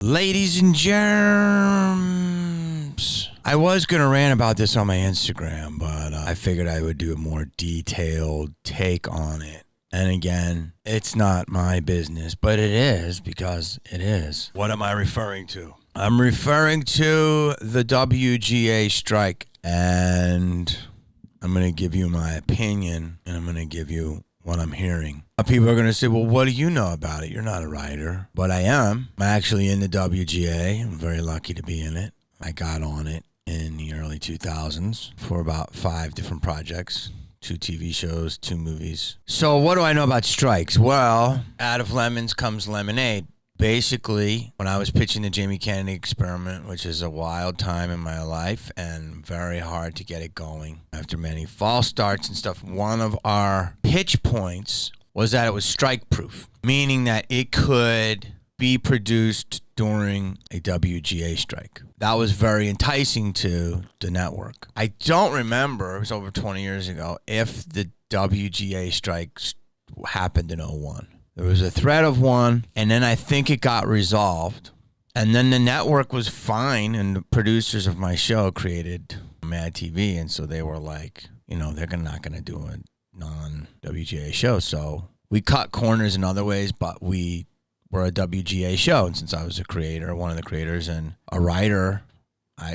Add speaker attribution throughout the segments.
Speaker 1: Ladies and germs. I was going to rant about this on my Instagram, but I figured I would do a more detailed take on it. And again, it's not my business, but it is because it is. What am I referring to? I'm referring to the WGA strike, and I'm going to give you my opinion, and I'm going to give you what I'm hearing. People are going to say, well, what do you know about it? You're not a writer. But I am. I'm actually in the WGA. I'm very lucky to be in it. I got on it in the early 2000s for about 5 different projects, 2 TV shows, 2 movies. So what do I know about strikes? Well, out of lemons comes lemonade. Basically, when I was pitching the Jamie Kennedy experiment, which is a wild time in my life and very hard to get it going after many false starts and stuff, one of our pitch points was that it was strike-proof, meaning that it could be produced during a WGA strike. That was very enticing to the network. I don't remember, it was over 20 years ago, if the WGA strike happened in 2001. There was a threat of one, and then I think it got resolved. And then the network was fine, and the producers of my show created Mad TV, and so they were like, they're not going to do a non-WGA show. So we cut corners in other ways, but we were a WGA show. And since I was a creator, one of the creators, and a writer,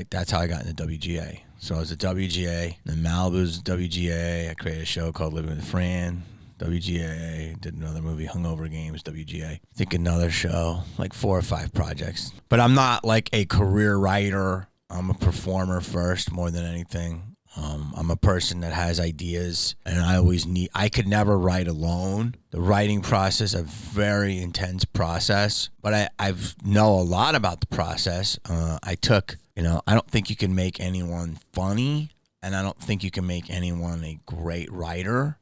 Speaker 1: that's how I got into WGA. So I was a WGA, then Malibu's WGA. I created a show called Living with Fran. WGA, did another movie, Hungover Games, WGA. I think another show, like 4 or 5 projects. But I'm not like a career writer. I'm a performer first more than anything. I'm a person that has ideas, and I could never write alone. The writing process, a very intense process, but I know a lot about the process. I don't think you can make anyone funny, and I don't think you can make anyone a great writer.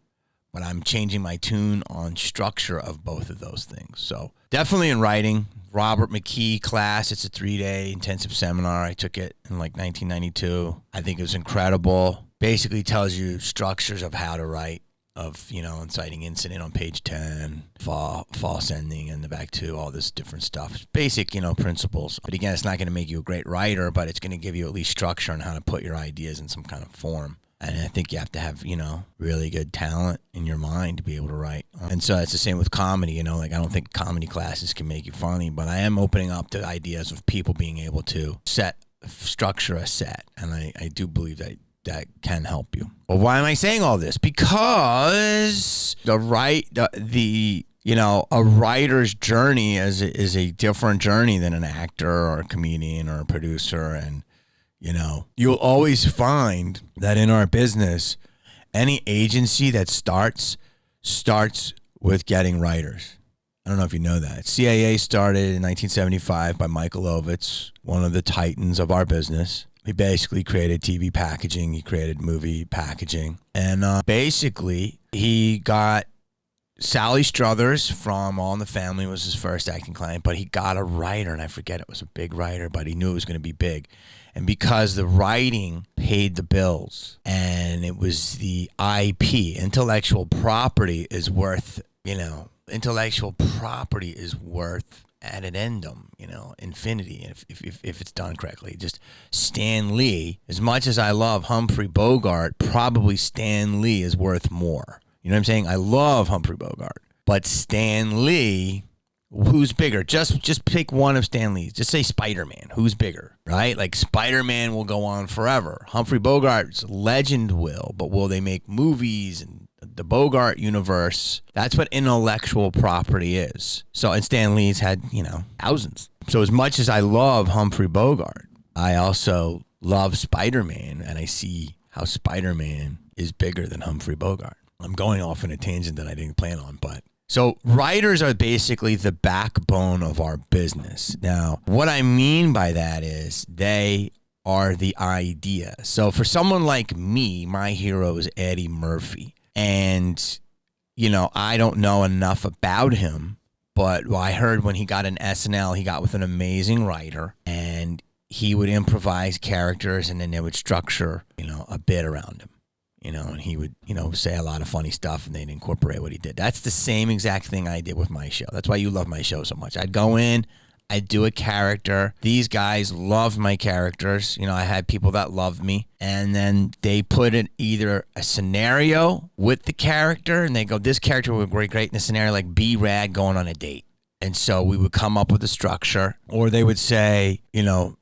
Speaker 1: But I'm changing my tune on structure of both of those things. So definitely in writing, Robert McKee class. It's a 3-day intensive seminar. I took it in like 1992. I think it was incredible. Basically tells you structures of how to write, of, inciting incident on page 10, false ending in the back 2, all this different stuff. Basic, principles. But again, it's not going to make you a great writer, but it's going to give you at least structure on how to put your ideas in some kind of form. And I think you have to have, really good talent in your mind to be able to write. And so it's the same with comedy, I don't think comedy classes can make you funny, but I am opening up to ideas of people being able to structure a set. And I do believe that can help you. Well, why am I saying all this? Because a writer's journey is a different journey than an actor or a comedian or a producer. And you'll always find that in our business, any agency that starts with getting writers. I don't know if you know that. CAA started in 1975 by Michael Ovitz, one of the titans of our business. He basically created TV packaging. He created movie packaging. And basically, he got Sally Struthers from All in the Family was his first acting client, but he got a writer, and I forget it was a big writer, but he knew it was going to be big. And because the writing paid the bills, and it was the IP, intellectual property is worth ad addendum, infinity, if it's done correctly. Just Stan Lee, as much as I love Humphrey Bogart, probably Stan Lee is worth more. You know what I'm saying? I love Humphrey Bogart, but Stan Lee, who's bigger? Just pick one of Stan Lee's. Just say Spider-Man. Who's bigger, right? Like Spider-Man will go on forever. Humphrey Bogart's legend will, but will they make movies and the Bogart universe? That's what intellectual property is. So, and Stan Lee's had, thousands. So as much as I love Humphrey Bogart, I also love Spider-Man, and I see how Spider-Man is bigger than Humphrey Bogart. I'm going off on a tangent that I didn't plan on, but so writers are basically the backbone of our business. Now, what I mean by that is they are the idea. So for someone like me, my hero is Eddie Murphy. And, I don't know enough about him, but I heard when he got an SNL, he got with an amazing writer, and he would improvise characters, and then they would structure, a bit around him. And he would, say a lot of funny stuff, and they'd incorporate what he did. That's the same exact thing I did with my show. That's why you love my show so much. I'd go in, I'd do a character. These guys loved my characters. You know, I had people that loved me. And then they put in either a scenario with the character, and they go, this character would be great in a scenario like B-Rad going on a date. And so we would come up with a structure, or they would say, you know,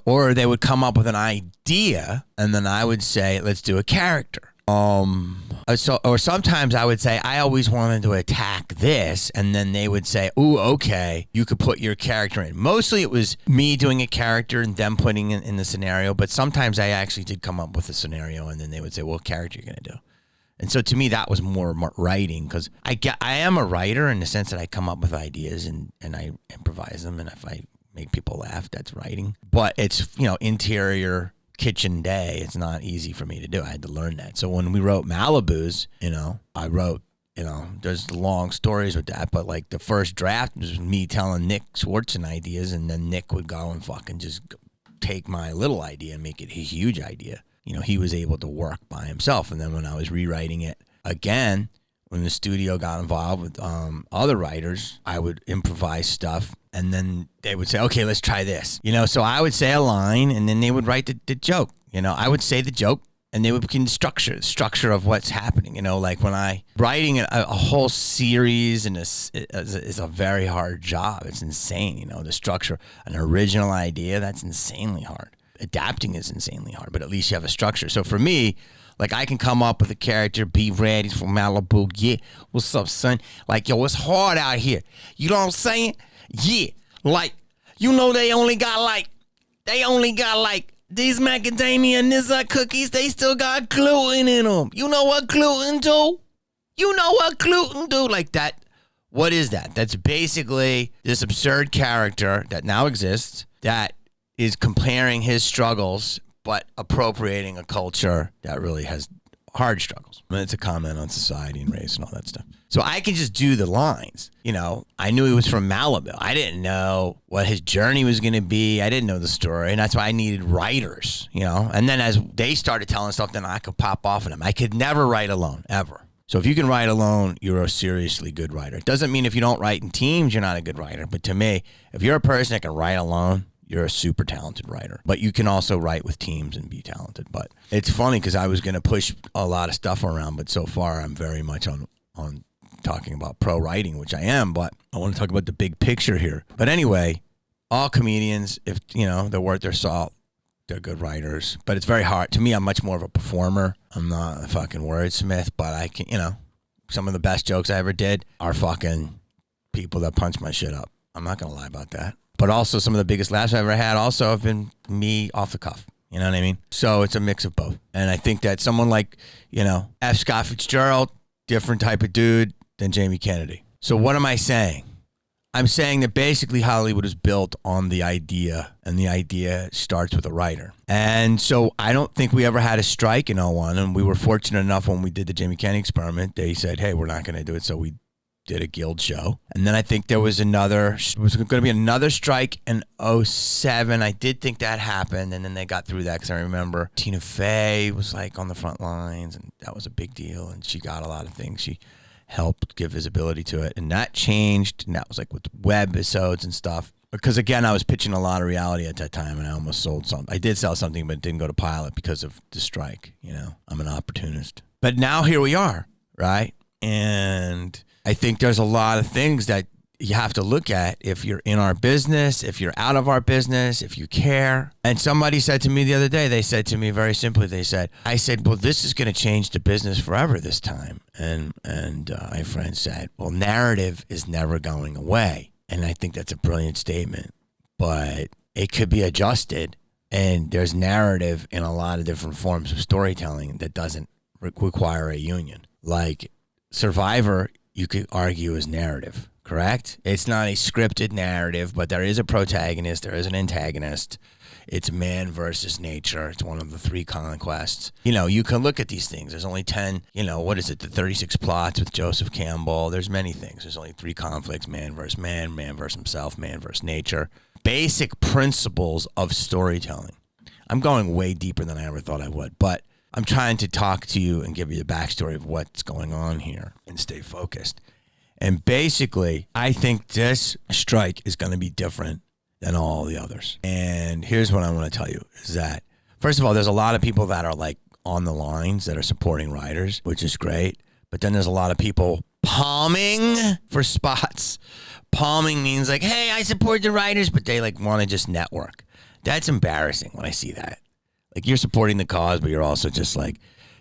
Speaker 1: or they would come up with an idea, and then I would say, let's do a character. Or sometimes I would say, I always wanted to attack this, and then they would say, ooh, okay, you could put your character in. Mostly it was me doing a character and them putting it in the scenario, but sometimes I actually did come up with a scenario, and then they would say, well, what character are you going to do? And so to me, that was more writing, because I am a writer in the sense that I come up with ideas and I improvise them, and if I make people laugh, that's writing. But it's, you know, interior kitchen day. It's not easy for me to do. I had to learn that. So when we wrote Malibu's, you know, I wrote, you know, there's long stories with that, but like the first draft was me telling Nick Swartzen ideas, and then Nick would go and fucking just take my little idea and make it a huge idea. You know, he was able to work by himself. And then when I was rewriting it again, when the studio got involved with other writers, I would improvise stuff, and then they would say, okay, let's try this. You know, so I would say a line, and then they would write the joke. You know, I would say the joke, and they would begin the structure of what's happening. You know, like when writing a whole series and is a very hard job. It's insane. You know, the structure, an original idea, that's insanely hard. Adapting is insanely hard, but at least you have a structure. So for me, like, I can come up with a character, be ready from Malibu. Yeah, what's up, son? Like, yo, it's hard out here. You know what I'm saying? Yeah, like, you know, they only got like these macadamia nizza cookies. They still got gluten in them. You know what gluten do? You know what gluten do? Like that. What is that? That's basically this absurd character that now exists that is comparing his struggles, but appropriating a culture that really has hard struggles. I mean, it's a comment on society and race and all that stuff. So I can just do the lines. You know, I knew he was from Malibu. I didn't know what his journey was going to be. I didn't know the story. And that's why I needed writers, you know. And then as they started telling stuff, then I could pop off of them. I could never write alone, ever. So if you can write alone, you're a seriously good writer. It doesn't mean if you don't write in teams, you're not a good writer. But to me, if you're a person that can write alone, you're a super talented writer. But you can also write with teams and be talented. But it's funny because I was going to push a lot of stuff around, but so far I'm very much on talking about pro writing, which I am, but I want to talk about the big picture here. But anyway, all comedians, if you know, they're worth their salt, they're good writers. But it's very hard. To me, I'm much more of a performer. I'm not a fucking wordsmith, but I can, you know, some of the best jokes I ever did are fucking people that punch my shit up. I'm not going to lie about that. But also some of the biggest laughs I've ever had also have been me off the cuff. You know what I mean? So it's a mix of both. And I think that someone like, you know, F. Scott Fitzgerald, different type of dude than Jamie Kennedy. So what am I saying? I'm saying that basically Hollywood is built on the idea, and the idea starts with a writer. And so I don't think we ever had a strike in '01, and we were fortunate enough when we did the Jamie Kennedy experiment, they said, hey, we're not going to do it, so we did a guild show. And then I think there was going to be another strike in '07. I did think that happened, and then they got through that because I remember Tina Fey was like on the front lines, and that was a big deal, and she got a lot of things. She helped give visibility to it, and that changed, and that was like with web episodes and stuff. Because again, I was pitching a lot of reality at that time, and I almost sold something. I did sell something, but it didn't go to pilot because of the strike. You know, I'm an opportunist. But now here we are, right? And I think there's a lot of things that you have to look at if you're in our business, if you're out of our business, if you care. And somebody said to me the other day, they said to me very simply, I said, well, this is going to change the business forever this time. And my friend said, well, narrative is never going away. And I think that's a brilliant statement, but it could be adjusted. And there's narrative in a lot of different forms of storytelling that doesn't require a union. Like Survivor, you could argue is narrative, correct? It's not a scripted narrative, but there is a protagonist, there is an antagonist. It's man versus nature. It's one of the 3 conquests. You know, you can look at these things. There's only 10, you know, what is it, the 36 plots with Joseph Campbell. There's many things. There's only 3 conflicts, man versus himself, man versus nature. Basic principles of storytelling. I'm going way deeper than I ever thought I would, but I'm trying to talk to you and give you the backstory of what's going on here and stay focused. And basically, I think this strike is going to be different than all the others. And here's what I want to tell you is that, first of all, there's a lot of people that are like on the lines that are supporting riders, which is great. But then there's a lot of people palming for spots. Palming means like, hey, I support the riders, but they like want to just network. That's embarrassing when I see that. Like, you're supporting the cause, but you're also just like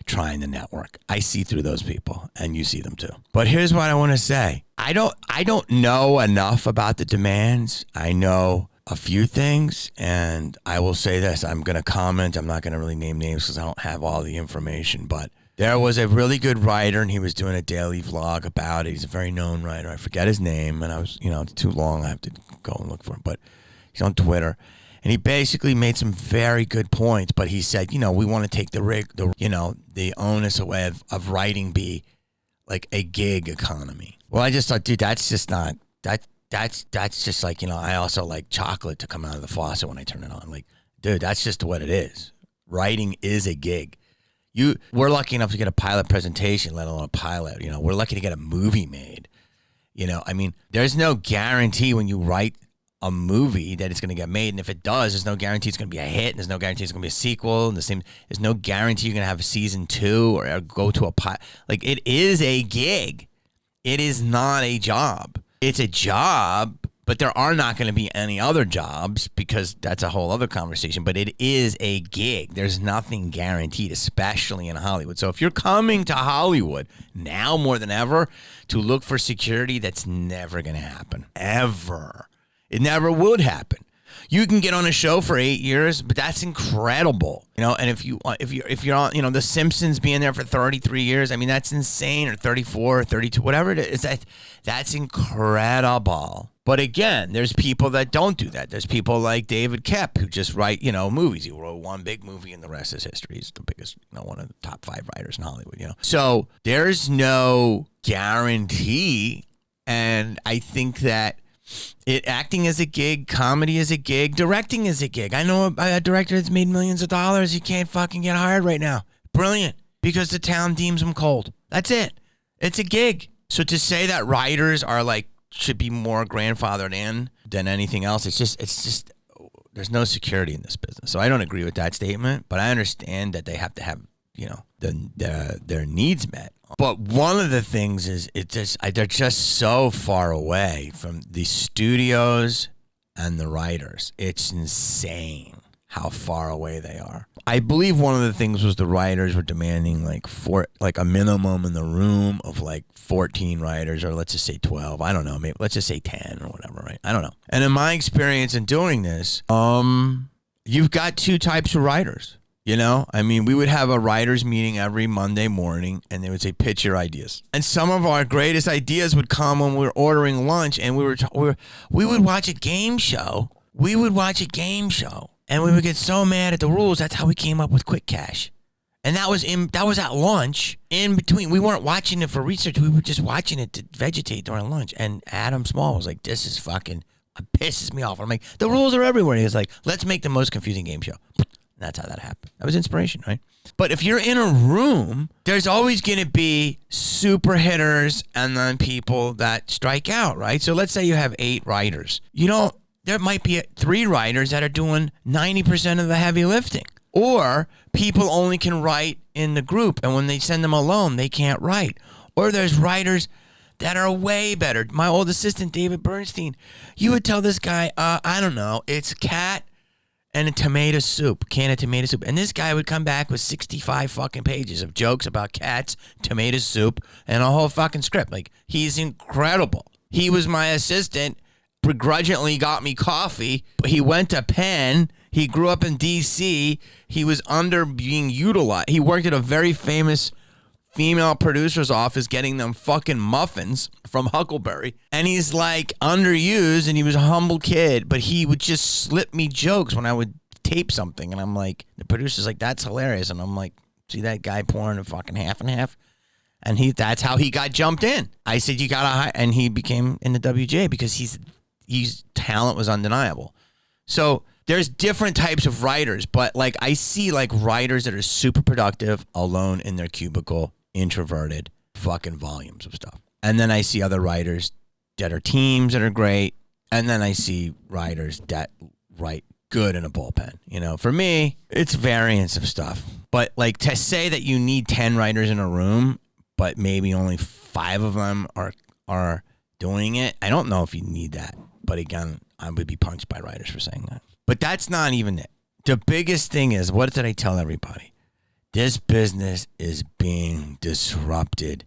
Speaker 1: trying to network. I see through those people, and you see them too. But here's what I want to say. I don't know enough about the demands. I know a few things, and I will say this. I'm going to comment. I'm not going to really name names because I don't have all the information, but there was a really good writer, and he was doing a daily vlog about it. He's a very known writer. I forget his name, and I was, it's too long. I have to go and look for him, but he's on Twitter. And he basically made some very good points, but he said, we want to take the onus away of writing be like a gig economy. Well, I just thought, dude, that's just not, that's just like, I also like chocolate to come out of the faucet when I turn it on. Like, dude, that's just what it is. Writing is a gig. We're lucky enough to get a pilot presentation, let alone a pilot. We're lucky to get a movie made. There's no guarantee when you write a movie that it's going to get made, and if it does, there's no guarantee it's going to be a hit, and there's no guarantee it's going to be a sequel, and there's no guarantee you're going to have a season 2 or go to a pilot. Like, it is a gig. It is not a job. It's a job, but there are not going to be any other jobs because that's a whole other conversation, but it is a gig. There's nothing guaranteed, especially in Hollywood. So if you're coming to Hollywood now more than ever to look for security, that's never going to happen, ever. It never would happen. You can get on a show for 8 years, but that's incredible. And if you're on, The Simpsons being there for 33 years, that's insane, or 34 or 32, whatever it is, that's incredible. But again, there's people that don't do that. There's people like David Koepp who just write, movies. He wrote one big movie and the rest is history. He's the biggest, one of the top 5 writers in Hollywood, So there's no guarantee. And I think that acting is a gig, comedy is a gig, directing is a gig. I know a director that's made millions of dollars. He can't fucking get hired right now. Brilliant. Because the town deems him cold. That's it. It's a gig. So to say that writers are should be more grandfathered in than anything else, it's just there's no security in this business. So I don't agree with that statement, but I understand that they have to have, their needs met. But one of the things is they're just so far away from the studios and the writers. It's insane how far away they are. I believe one of the things was the writers were demanding a minimum in the room of 14 writers, or let's just say 12. I don't know. Maybe let's just say 10 or whatever, right? I don't know. And in my experience in doing this, you've got 2 types of writers. We would have a writers meeting every Monday morning, and they would say, pitch your ideas. And some of our greatest ideas would come when we were ordering lunch, and we would watch a game show. And we would get so mad at the rules. That's how we came up with Quick Cash. And that was at lunch, in between. We weren't watching it for research. We were just watching it to vegetate during lunch. And Adam Small was like, this is fucking, it pisses me off. I'm like, the rules are everywhere. He was like, let's make the most confusing game show. That's how that happened. That was inspiration, right? But if you're in a room, there's always going to be super hitters and then people that strike out, right? So let's say you have 8 writers. There might be 3 writers that are doing 90% of the heavy lifting. Or people only can write in the group, and when they send them alone, they can't write. Or there's writers that are way better. My old assistant, David Bernstein, you would tell this guy, I don't know, it's cat and a tomato soup, can of tomato soup. And this guy would come back with 65 fucking pages of jokes about cats, tomato soup, and a whole fucking script. He's incredible. He was my assistant, begrudgingly got me coffee. He went to Penn. He grew up in D.C. He was being utilized. He worked at a very famous female producer's office getting them fucking muffins from Huckleberry. And he's underused, and he was a humble kid, but he would just slip me jokes when I would tape something. And I'm like, the producer's like, that's hilarious. And I'm like, see that guy pouring a fucking half and half? And that's how he got jumped in. I said, you got to hire, and he became in the WGA because his talent was undeniable. So there's different types of writers, but I see writers that are super productive, alone in their cubicle, introverted, fucking volumes of stuff. And then I see other writers that are teams that are great. And then I see writers that write good in a bullpen. You know, for me, it's variance of stuff. But like to say that you need 10 writers in a room, but maybe only 5 of them are doing it, I don't know if you need that. But again, I would be punched by writers for saying that. But that's not even it. The biggest thing is, what did I tell everybody? This business is being disrupted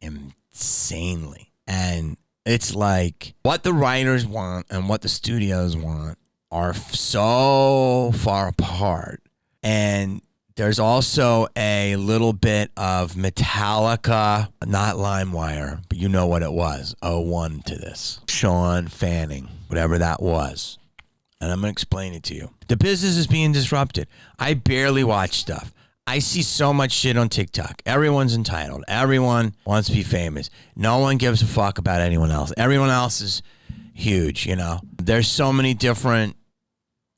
Speaker 1: insanely. And it's like what the writers want and what the studios want are so far apart. And there's also a little bit of Metallica, not LimeWire, but you know what it was, 01 to this. Sean Fanning, whatever that was. And I'm going to explain it to you. The business is being disrupted. I barely watch stuff. I see so much shit on TikTok. Everyone's entitled. Everyone wants to be famous. No one gives a fuck about anyone else. Everyone else is huge, you know. There's so many different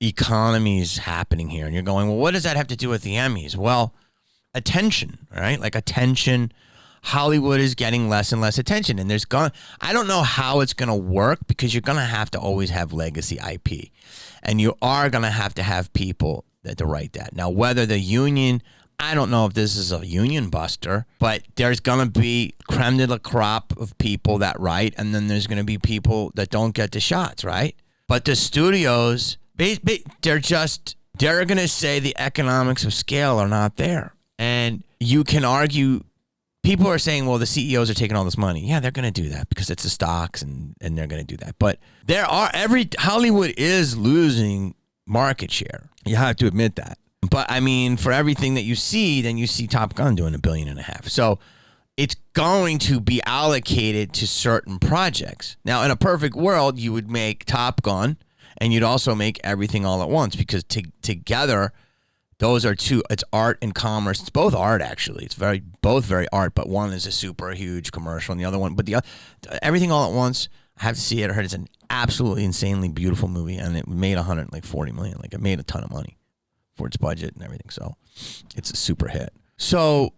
Speaker 1: economies happening here. And you're going, well, what does that have to do with the Emmys? Well, attention, right? Like attention. Hollywood is getting less and less attention. And I don't know how it's going to work because you're going to have to always have legacy IP. And you are going to have people that to write that. Now, whether the union, I don't know if this is a union buster, but there's going to be creme de la crop of people that write, and then there's going to be people that don't get the shots, right? But the studios, they're going to say the economics of scale are not there. And you can argue, people are saying, well, the CEOs are taking all this money. Yeah, they're going to do that because it's the stocks and they're going to do that. But Hollywood is losing market share. You have to admit that. But I mean, for everything that you see, then you see Top Gun doing $1.5 billion. So it's going to be allocated to certain projects. Now, in a perfect world, you would make Top Gun and you'd also make Everything All at Once because together, those are two. It's art and commerce. It's both art, actually. It's both very art, but one is a super huge commercial and the other one. But the other, Everything All at Once, I have to see it. I heard it's an absolutely insanely beautiful movie, and it made $140 million. Like, it made a ton of money for its budget and everything. So it's a super hit. So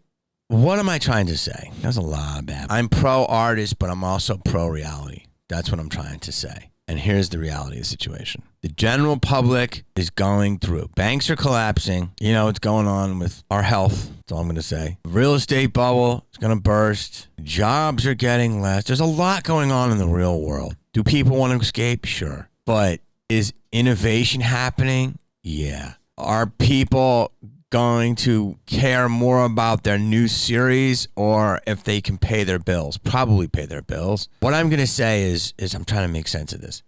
Speaker 1: what am I trying to say? There's a lot of bad. I'm pro artist, but I'm also pro reality. That's what I'm trying to say. And here's the reality of the situation. The general public is going through. Banks are collapsing. You know what's going on with our health. That's all I'm going to say. Real estate bubble is going to burst. Jobs are getting less. There's a lot going on in the real world. Do people want to escape? Sure. But is innovation happening? Yeah. Are people going to care more about their new series or if they can pay their bills? Probably pay their bills. What I'm going to say is I'm trying to make sense of this.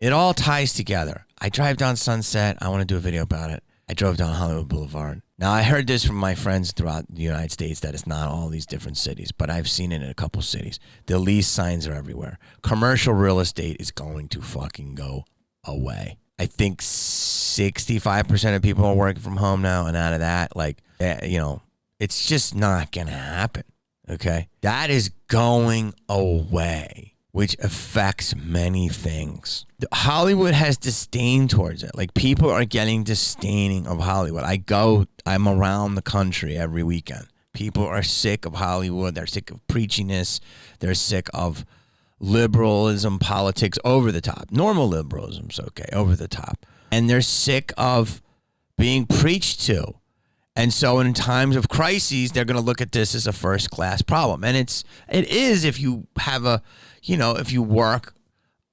Speaker 1: It all ties together. I drive down Sunset. I want to do a video about it. I drove down Hollywood Boulevard. Now, I heard this from my friends throughout the United States that it's not all these different cities, but I've seen it in a couple cities. The lease signs are everywhere. Commercial real estate is going to fucking go away. I think 65% of people are working from home now, and out of that, it's just not going to happen, okay? That is going away, which affects many things. Hollywood has disdain towards it. Like, people are getting disdaining of Hollywood. I'm around the country every weekend. People are sick of Hollywood. They're sick of preachiness. They're sick of liberalism, politics, over the top. Normal liberalism's okay, over the top. And they're sick of being preached to. And so in times of crises, they're going to look at this as a first-class problem. And it is if you have if you work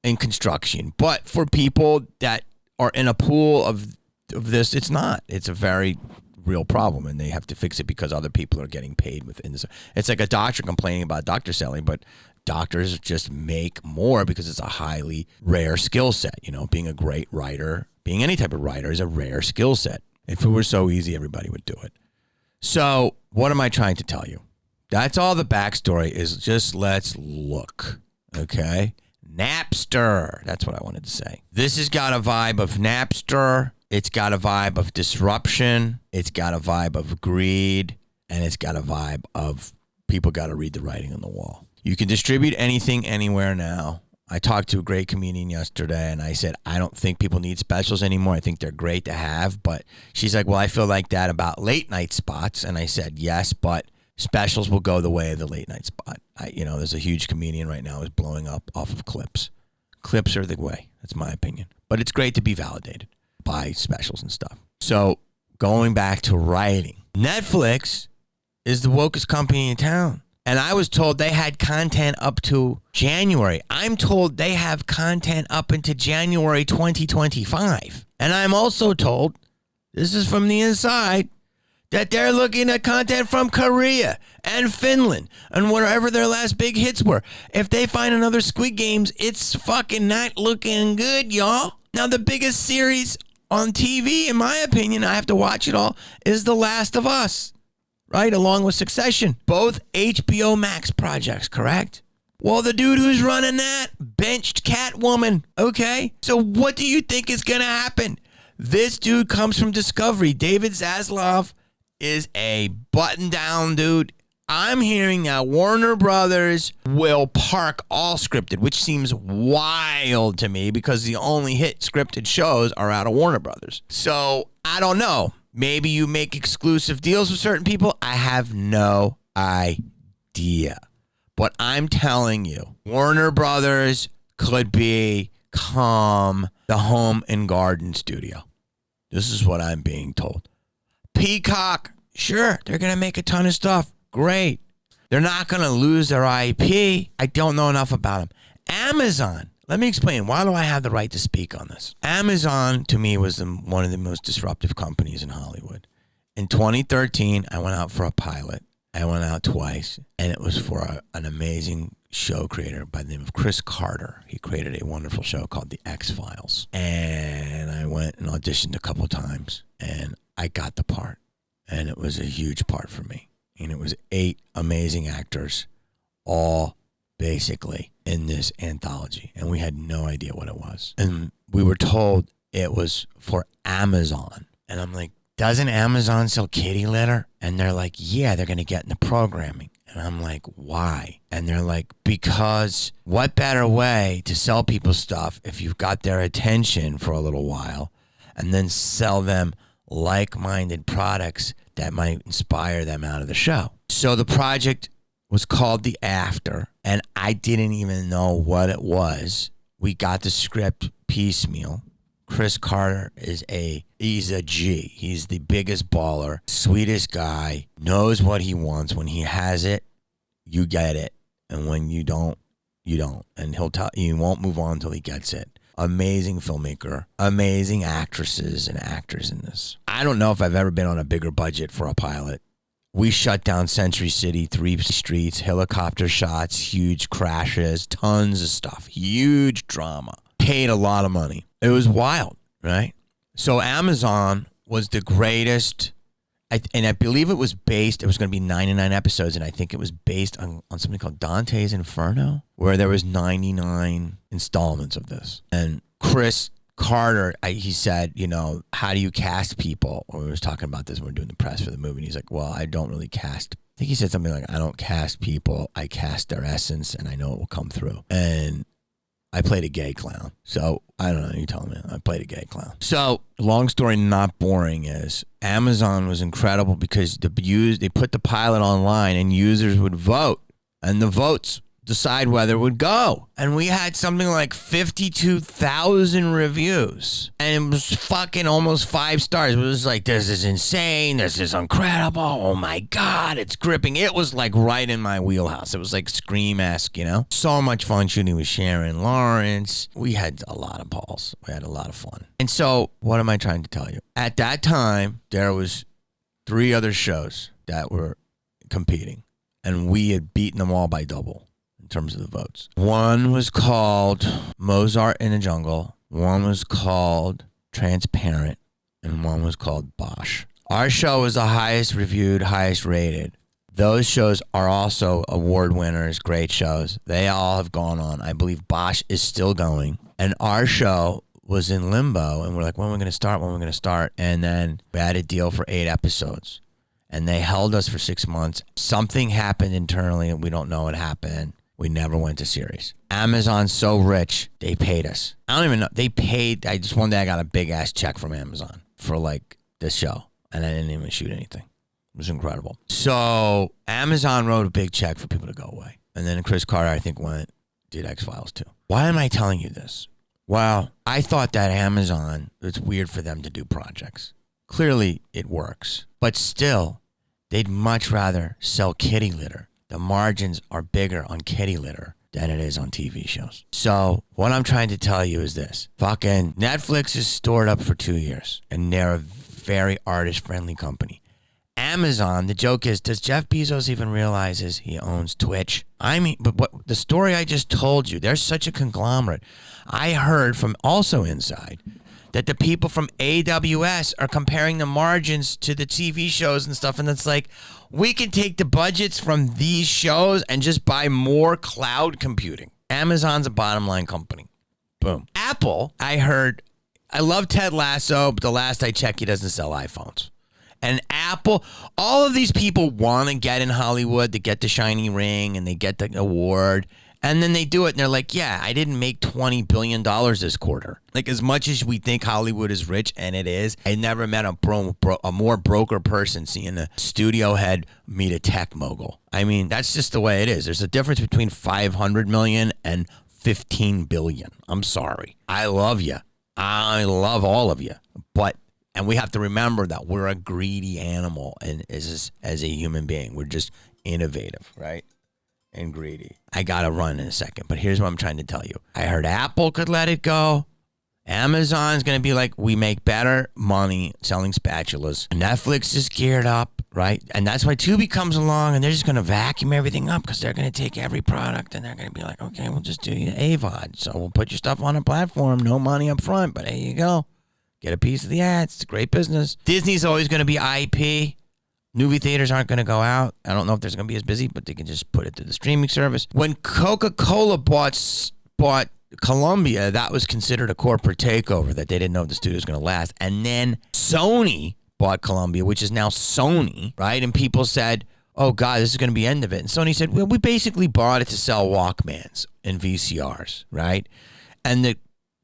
Speaker 1: in construction. But for people that are in a pool of this, it's not. It's a very real problem, and they have to fix it because other people are getting paid within this. It's like a doctor complaining about doctor selling, but doctors just make more because it's a highly rare skill set. You know, being a great writer, being any type of writer is a rare skill set. If it were so easy, everybody would do it. So what am I trying to tell you? That's all the backstory is. Just let's look, okay? Napster. That's what I wanted to say. This has got a vibe of Napster. It's got a vibe of disruption. It's got a vibe of greed. And it's got a vibe of people got to read the writing on the wall. You can distribute anything anywhere now. I talked to a great comedian yesterday, and I said, I don't think people need specials anymore. I think they're great to have. But she's like, well, I feel like that about late night spots. And I said, yes, but Specials will go the way of the late night spot. There's a huge comedian right now who's blowing up off of clips. Clips are the way. That's my opinion. But it's great to be validated by specials and stuff. So going back to writing, Netflix is the wokest company in town. And I was told they had content up to January. I'm told they have content up into January 2025. And I'm also told, this is from the inside, that they're looking at content from Korea and Finland and wherever their last big hits were. If they find another Squid Games, it's fucking not looking good, y'all. Now, the biggest series on TV, in my opinion, I have to watch it all, is The Last of Us. Right, along with Succession. Both HBO Max projects, correct? Well, the dude who's running that benched Catwoman, okay? So what do you think is going to happen? This dude comes from Discovery. David Zaslav is a button-down dude. I'm hearing that Warner Brothers will park all scripted, which seems wild to me because the only hit scripted shows are out of Warner Brothers. So, I don't know. Maybe you make exclusive deals with certain people. I have no idea. But I'm telling you, Warner Brothers could become the home and garden studio. This is what I'm being told. Peacock, sure, they're going to make a ton of stuff. Great. They're not going to lose their IP. I don't know enough about them. Amazon. Let me explain. Why do I have the right to speak on this? Amazon, to me, was one of the most disruptive companies in Hollywood. In 2013, I went out for a pilot. I went out twice, and it was for an amazing show creator by the name of Chris Carter. He created a wonderful show called The X-Files. And I went and auditioned a couple times, and I got the part. And it was a huge part for me. And it was 8 amazing actors, all basically in this anthology, and we had no idea what it was. And we were told it was for Amazon. And I'm like, doesn't Amazon sell kitty litter? And they're like, yeah, they're going to get in the programming. And I'm like, why? And they're like, because what better way to sell people stuff if you've got their attention for a little while and then sell them like-minded products that might inspire them out of the show. So the project was called The After, and I didn't even know what it was. We got the script piecemeal. Chris Carter he's a G. He's the biggest baller, sweetest guy, knows what he wants. When he has it, you get it. And when you don't, you don't. And he'll tell you, won't move on until he gets it. Amazing filmmaker, amazing actresses and actors in this. I don't know if I've ever been on a bigger budget for a pilot. We shut down Century City, 3 streets, helicopter shots, huge crashes, tons of stuff, huge drama. Paid a lot of money. It was wild, right? So Amazon was the greatest, and I believe it was going to be 99 episodes, and I think it was based on something called Dante's Inferno, where there was 99 installments of this. And Chris Carter, he said, how do you cast people? Or we was talking about this when we were doing the press for the movie. And he's like, well, I don't really cast. I think he said something like, I don't cast people. I cast their essence, and I know it will come through. And I played a gay clown. So, I don't know. You tell me. I played a gay clown. So, long story not boring is Amazon was incredible because they put the pilot online and users would vote. And the votes decide whether it would go. And we had something like 52,000 reviews. And it was fucking almost 5 stars. It was like, this is insane. This is incredible. Oh my God, it's gripping. It was like right in my wheelhouse. It was like Scream-esque, So much fun shooting with Sharon Lawrence. We had a lot of balls. We had a lot of fun. And so, what am I trying to tell you? At that time, there was 3 other shows that were competing. And we had beaten them all by double. In terms of the votes. One was called Mozart in the Jungle, one was called Transparent, and one was called Bosch. Our show was the highest reviewed, highest rated. Those shows are also award winners, great shows. They all have gone on. I believe Bosch is still going. And our show was in limbo, and we're like, when are we going to start? And then we had a deal for 8 episodes. And they held us for 6 months. Something happened internally, and we don't know what happened. We never went to series. Amazon's so rich, they paid us. I don't even know. They paid. One day I got a big ass check from Amazon for like this show. And I didn't even shoot anything. was incredible. So Amazon wrote a big check for people to go away. And then Chris Carter, I think, did X-Files too. Why am I telling you this? Well, I thought that Amazon, it's weird for them to do projects. Clearly, it works. But still, they'd much rather sell kitty litter. The margins are bigger on kitty litter than it is on TV shows. So what I'm trying to tell you is this. Fucking Netflix is stored up for 2 years, and they're a very artist-friendly company. Amazon, the joke is, does Jeff Bezos even realize he owns Twitch? I mean, but what the story I just told you, they're such a conglomerate. I heard from also inside that the people from AWS are comparing the margins to the TV shows and stuff, and it's like, we can take the budgets from these shows and just buy more cloud computing. Amazon's a bottom line company. Boom. Apple, I heard, I love Ted Lasso, but the last I checked, he doesn't sell iPhones. And Apple, all of these people want to get in Hollywood, to get the shiny ring, and they get the award. And then they do it, and they're like, yeah, I didn't make $20 billion this quarter. Like, as much as we think Hollywood is rich, and it is, I never met a more broker person seeing a studio head meet a tech mogul. I mean, that's just the way it is. There's a difference between $500 million and $15 billion. I'm sorry. I love you. I love all of you. And we have to remember that we're a greedy animal, and as a human being, we're just innovative, right? And greedy. I gotta run in a second, but here's what I'm trying to tell you. I heard Apple could let it go. Amazon's gonna be like, we make better money selling spatulas. Netflix is geared up, right? And that's why Tubi comes along, and they're just gonna vacuum everything up, because they're gonna take every product and they're gonna be like, okay, we'll just do you AVOD. So we'll put your stuff on a platform, no money up front, but there you go. Get a piece of the ads. It's a great business. Disney's always gonna be IP. Movie theaters aren't going to go out. I don't know if there's going to be as busy, but they can just put it to the streaming service. When Coca-Cola bought Columbia, that was considered a corporate takeover that they didn't know if the studio was going to last. And then Sony bought Columbia, which is now Sony, right? And people said, oh, God, this is going to be the end of it. And Sony said, well, we basically bought it to sell Walkmans and VCRs, right? And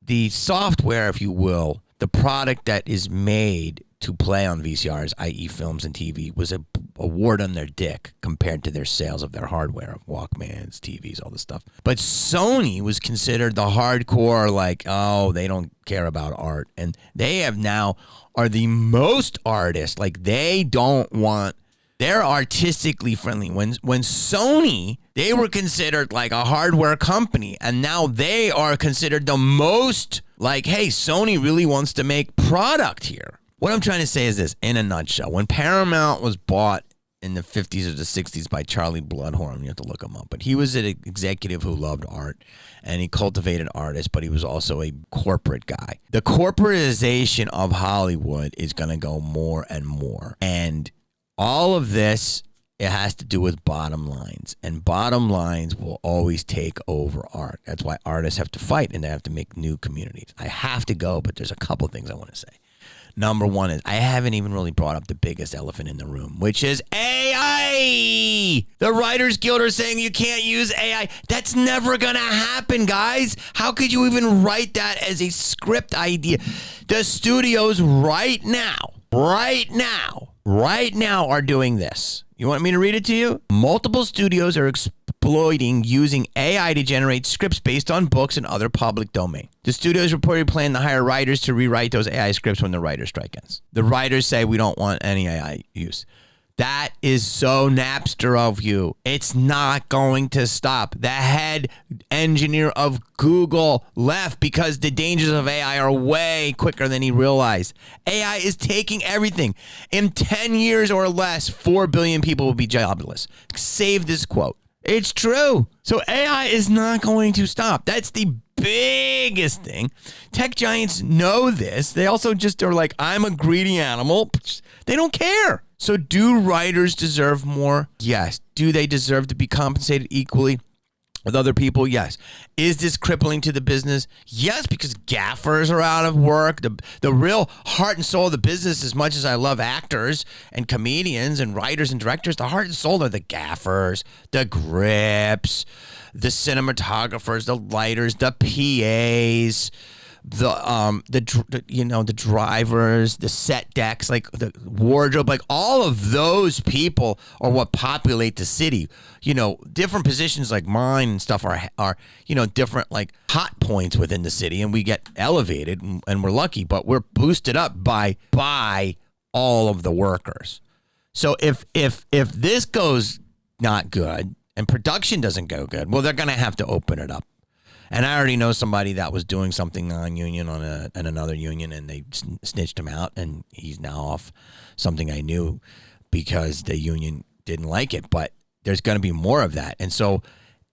Speaker 1: the software, if you will, the product that is made to play on VCRs, i.e. films and TV, was a wart on their dick compared to their sales of their hardware, of Walkmans, TVs, all this stuff. But Sony was considered the hardcore, like, oh, they don't care about art. And they have now are the most artists. Like, they don't want, they're artistically friendly. When Sony, they were considered like a hardware company, and now they are considered the most like, hey, Sony really wants to make product here. What I'm trying to say is this, in a nutshell. When Paramount was bought in the 50s or the 60s by Charlie Bloodhorn, you have to look him up, but he was an executive who loved art, and he cultivated artists, but he was also a corporate guy. The corporatization of Hollywood is going to go more and more. And all of this, it has to do with bottom lines, and bottom lines will always take over art. That's why artists have to fight, and they have to make new communities. I have to go, but there's a couple things I want to say. Number one is, I haven't even really brought up the biggest elephant in the room, which is AI. The Writers Guild are saying you can't use AI. That's never going to happen, guys. How could you even write that as a script idea? The studios right now are doing this. You want me to read it to you? Multiple studios are exploiting using AI to generate scripts based on books and other public domain. The studios reportedly plan to hire writers to rewrite those AI scripts when the writer's strike ends. The writers say we don't want any AI use. That is so Napster of you. It's not going to stop. The head engineer of Google left because the dangers of AI are way quicker than he realized. AI is taking everything. In 10 years or less, 4 billion people will be jobless. Save this quote. It's true. So AI is not going to stop. That's the biggest thing. Tech giants know this. They also just are like, I'm a greedy animal. They don't care. So do writers deserve more? Yes. Do they deserve to be compensated equally with other people? Yes. Is this crippling to the business? Yes, because gaffers are out of work. The real heart and soul of the business, as much as I love actors and comedians and writers and directors, the heart and soul are the gaffers, the grips, the cinematographers, the lighters, the PAs. the drivers, the set decks, like the wardrobe, like all of those people are what populate the city. Different positions like mine and stuff are different like hot points within the city, and we get elevated, and we're lucky, but we're boosted up by all of the workers. So if this goes not good and production doesn't go good, well, they're going to have to open it up. And I already know somebody that was doing something non-union on another union, and they snitched him out, and he's now off something I knew because the union didn't like it. But there's going to be more of that. And so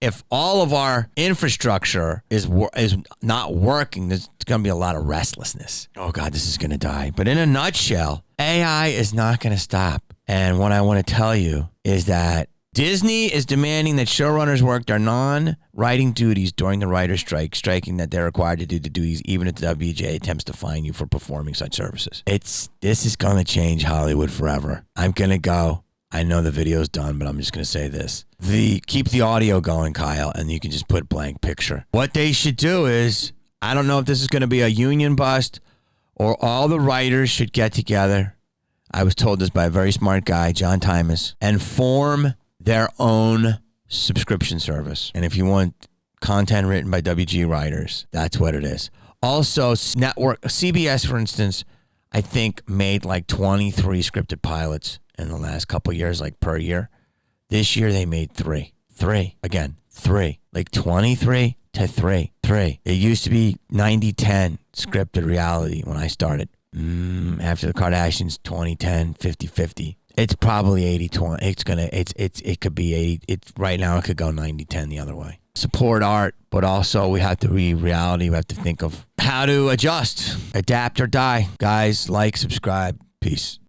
Speaker 1: if all of our infrastructure is not working, there's going to be a lot of restlessness. Oh, God, this is going to die. But in a nutshell, AI is not going to stop. And what I want to tell you is that Disney is demanding that showrunners work their non-writing duties during the writer's strike, striking that they're required to do the duties even if the WGA attempts to fine you for performing such services. This is going to change Hollywood forever. I'm going to go. I know the video's done, but I'm just going to say this. Keep the audio going, Kyle, and you can just put blank picture. What they should do is, I don't know if this is going to be a union bust or all the writers should get together. I was told this by a very smart guy, John Timas, and form their own subscription service. And if you want content written by WGA writers, that's what it is. Also, CBS, for instance, I think made like 23 scripted pilots in the last couple of years, like per year. This year they made three. Like 23 to 3. It used to be 90-10 scripted reality when I started. After the Kardashians, 20-10, 50-50. It's probably 80-20. It could be 80. Right now it could go 90-10 the other way. Support art, but also we have to reality. We have to think of how to adjust, adapt or die. Guys, like, subscribe. Peace.